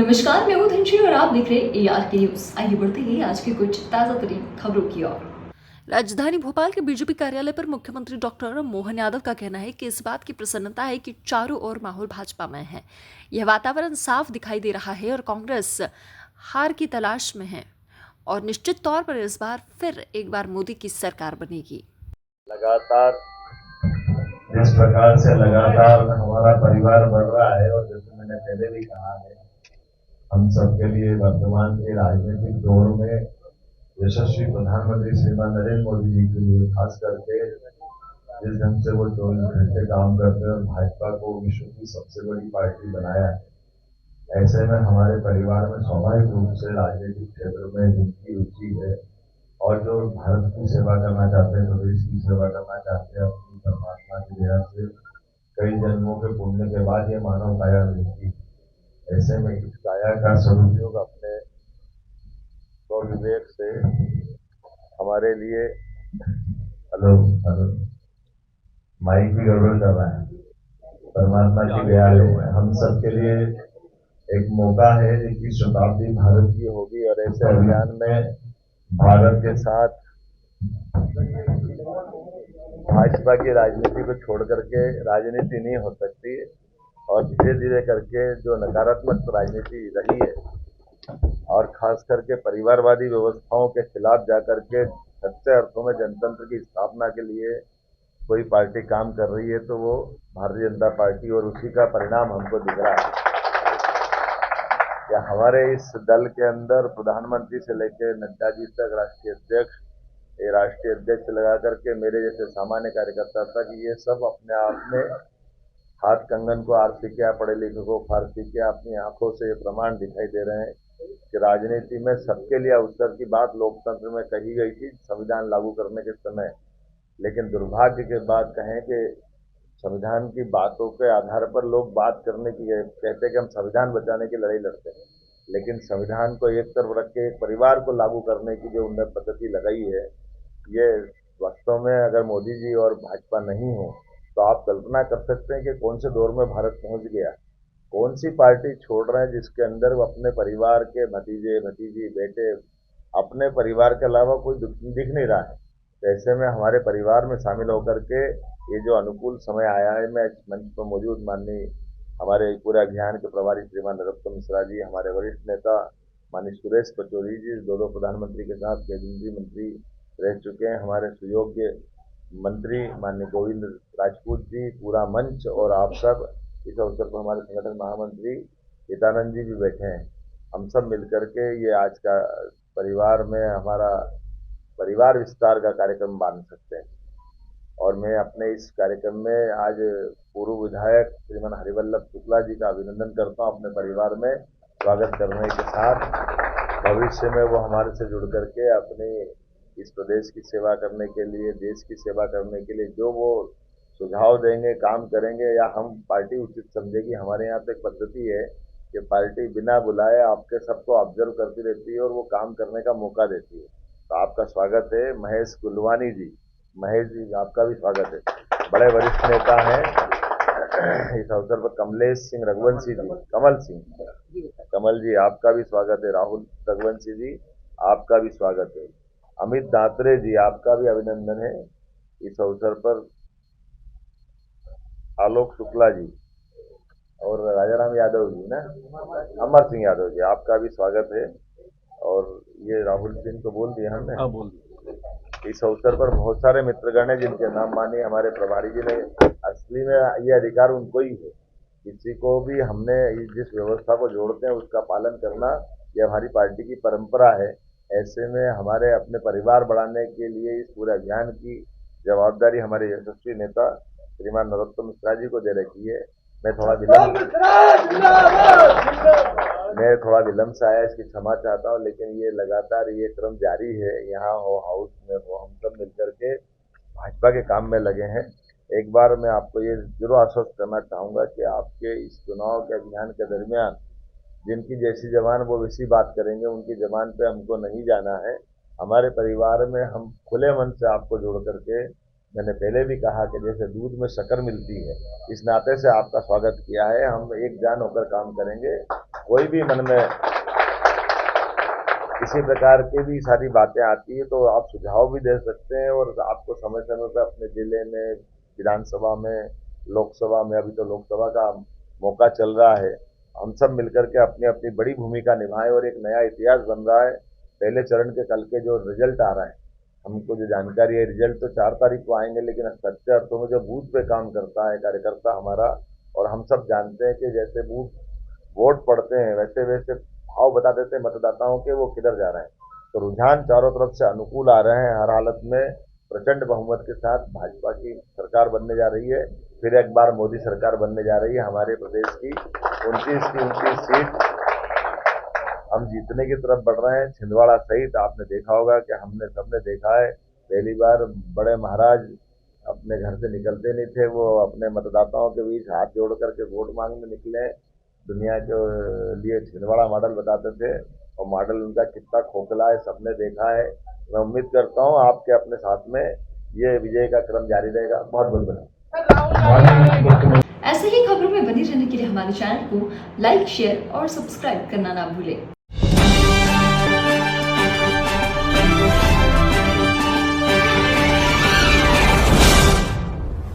नमस्कार, मैं हूं धनश्री और आप देख रहे हैं ARK न्यूज। आइए बढ़ते हैं आज की कुछ ताजा तरीन खबरों की ओर। राजधानी भोपाल के बीजेपी कार्यालय पर मुख्यमंत्री डॉक्टर मोहन यादव का कहना है कि इस बात की प्रसन्नता है कि चारों ओर माहौल भाजपा में है। यह वातावरण साफ दिखाई दे रहा है और कांग्रेस हार की तलाश में है और निश्चित तौर पर इस बार फिर एक बार मोदी की सरकार बनेगी। लगातार जिस प्रकार से लगातार हमारा परिवार बढ़ रहा है और जैसे मैंने पहले भी कहा है, हम सबके लिए वर्तमान के राजनीतिक दौर में यशस्वी प्रधानमंत्री श्रीमान नरेंद्र मोदी जी के लिए खास करके जिस ढंग से वो 24 घंटे काम करते हैं और भाजपा को विश्व की सबसे बड़ी पार्टी बनाया है, ऐसे में हमारे परिवार में स्वाभाविक रूप से राजनीतिक क्षेत्र में जिनकी रुचि है और जो भारत की सेवा करना चाहते हैं, प्रदेश की सेवा करना चाहते हैं, अपनी परमात्मा की दया से कई जन्मों के पुण्य के बाद ये मानव काया मिलती है। ऐसे में इस काया का सदुपयोग अपने और विवेक से हमारे लिए हेलो माइक भी गड़बड़ कर रहा है। परमात्मा की दया है, हम सबके लिए एक मौका है जिसकी शताब्दी भारत की होगी और ऐसे अभियान में भारत के साथ भाजपा की राजनीति को छोड़ करके राजनीति नहीं हो सकती और धीरे धीरे करके जो नकारात्मक राजनीति रही है और खास करके परिवारवादी व्यवस्थाओं के खिलाफ जाकर के सच्चे अर्थों में जनतंत्र की स्थापना के लिए कोई पार्टी काम कर रही है तो वो भारतीय जनता पार्टी और उसी का परिणाम हमको दिख रहा है। या हमारे इस दल के अंदर प्रधानमंत्री से लेकर नड्डा जी तक राष्ट्रीय अध्यक्ष लगा करके मेरे जैसे सामान्य कार्यकर्ता तक ये सब अपने आप में हाथ कंगन को आरती किया, पढ़े लिखे को फारसी किया, अपनी आंखों से ये प्रमाण दिखाई दे रहे हैं कि राजनीति में सबके लिए अवसर की बात लोकतंत्र में कही गई थी संविधान लागू करने के समय, लेकिन दुर्भाग्य के बाद कहें कि संविधान की बातों के आधार पर लोग बात करने की कहते हैं कि हम संविधान बचाने की लड़ाई लड़ते हैं, लेकिन संविधान को एक तरफ रख के एक परिवार को लागू करने की जो उन्होंने पद्धति लगाई है, ये वास्तव में अगर मोदी जी और भाजपा नहीं हो तो आप कल्पना कर सकते हैं कि कौन से दौर में भारत पहुंच गया। कौन सी पार्टी छोड़ रहे हैं जिसके अंदर वो अपने परिवार के भतीजे भतीजी बेटे अपने परिवार के अलावा कोई दिख नहीं रहा है। तो ऐसे में हमारे परिवार में शामिल होकर के ये जो अनुकूल समय आया है, मैं इस मंच पर मौजूद माननीय हमारे पूरे अभियान के प्रभारी श्रीमान नरोत्तम मिश्रा जी, हमारे वरिष्ठ नेता माननीय सुरेश पचौरी जी, दो प्रधानमंत्री के साथ केंद्रीय मंत्री रह चुके हैं, हमारे सुयोग्य मंत्री माननीय गोविंद राजपूत जी, पूरा मंच और आप सब इस अवसर पर हमारे संगठन महामंत्री हितानंद जी भी बैठे हैं। हम सब मिलकर के ये आज का परिवार में हमारा परिवार विस्तार का कार्यक्रम बांध सकते हैं और मैं अपने इस कार्यक्रम में आज पूर्व विधायक श्रीमान हरिवल्लभ शुक्ला जी का अभिनंदन करता हूं अपने परिवार में स्वागत करने के साथ। भविष्य में वो हमारे से जुड़ करके अपने इस प्रदेश की सेवा करने के लिए, देश की सेवा करने के लिए जो वो सुझाव देंगे, काम करेंगे या हम पार्टी उचित समझेगी। हमारे यहाँ तो एक पद्धति है कि पार्टी बिना बुलाए आपके सबको ऑब्जर्व करती रहती है और वो काम करने का मौका देती है। तो आपका स्वागत है महेश गुलवानी जी। महेश जी आपका भी स्वागत है, बड़े वरिष्ठ नेता हैं। इस अवसर पर कमलेश सिंह रघुवंशी जी, कमल जी आपका भी स्वागत है। राहुल रघुवंशी जी आपका भी स्वागत है। अमित दात्रे जी आपका भी अभिनंदन है इस अवसर पर। आलोक शुक्ला जी और राजाराम यादव जी ना, अमर सिंह यादव जी आपका भी स्वागत है। और ये राहुल सिंह को बोल दिया हमने, हाँ बोल दिया। इस अवसर पर बहुत सारे मित्रगण हैं जिनके नाम मानिए हमारे प्रभारी जी ने। असली में ये अधिकार उनको ही है, किसी को भी हमने जिस व्यवस्था को जोड़ते हैं उसका पालन करना ये हमारी पार्टी की परंपरा है। ऐसे में हमारे अपने परिवार बढ़ाने के लिए इस पूरे अभियान की जवाबदारी हमारे यशस्वी नेता श्रीमान नरोत्तम मिश्रा जी को दे रखी है। मैं थोड़ा विलम्ब से आया, इसकी क्षमा चाहता हूँ, लेकिन ये लगातार ये क्रम जारी है। यहाँ हो, हाउस में हो, हम सब मिलकर के भाजपा के काम में लगे हैं। एक बार मैं आपको ये जरूर आश्वस्त करना चाहूंगा कि आपके इस चुनाव के अभियान के दरमियान जिनकी जैसी जबान वो वैसी बात करेंगे, उनकी जबान पे हमको नहीं जाना है। हमारे परिवार में हम खुले मन से आपको जोड़ करके, मैंने पहले भी कहा कि जैसे दूध में शक्कर मिलती है, इस नाते से आपका स्वागत किया है। हम एक जान होकर काम करेंगे कोई भी मन में किसी प्रकार की भी सारी बातें आती है तो आप सुझाव भी दे सकते हैं और आपको समय समय पर अपने जिले में, विधानसभा में, लोकसभा में, अभी तो लोकसभा का मौका चल रहा है, हम सब मिलकर के अपनी अपनी बड़ी भूमिका निभाएं और एक नया इतिहास बन रहा है। पहले चरण के कल के जो रिजल्ट आ रहा है, हमको जो जानकारी है, रिजल्ट तो 4 तारीख को आएंगे, लेकिन सच्चे अर्थों में जो बूथ पे काम करता है कार्यकर्ता हमारा, और हम सब जानते हैं कि जैसे बूथ वोट पड़ते हैं वैसे वैसे भाव बता देते हैं मतदाताओं के वो किधर जा रहे हैं। तो रुझान चारों तरफ से अनुकूल आ रहे हैं। हर हालत में प्रचंड बहुमत के साथ भाजपा की सरकार बनने जा रही है। फिर एक बार मोदी सरकार बनने जा रही है। हमारे प्रदेश की 29 सीट हम जीतने की तरफ बढ़ रहे हैं। छिंदवाड़ा सहित आपने देखा होगा कि हमने सबने देखा है, पहली बार बड़े महाराज अपने घर से निकलते नहीं थे, वो अपने मतदाताओं के बीच हाथ जोड़ करके वोट मांगने निकले। दुनिया के लिए छिंदवाड़ा मॉडल बताते थे और मॉडल उनका कितना खोखला है सबने देखा है। मैं उम्मीद करता हूँ आपके अपने साथ में ये विजय का क्रम जारी रहेगा। बहुत बहुत धन्यवाद। ऐसे ही खबरों में बने रहने के लिए हमारे चैनल को लाइक, शेयर और सब्सक्राइब करना ना भूलें।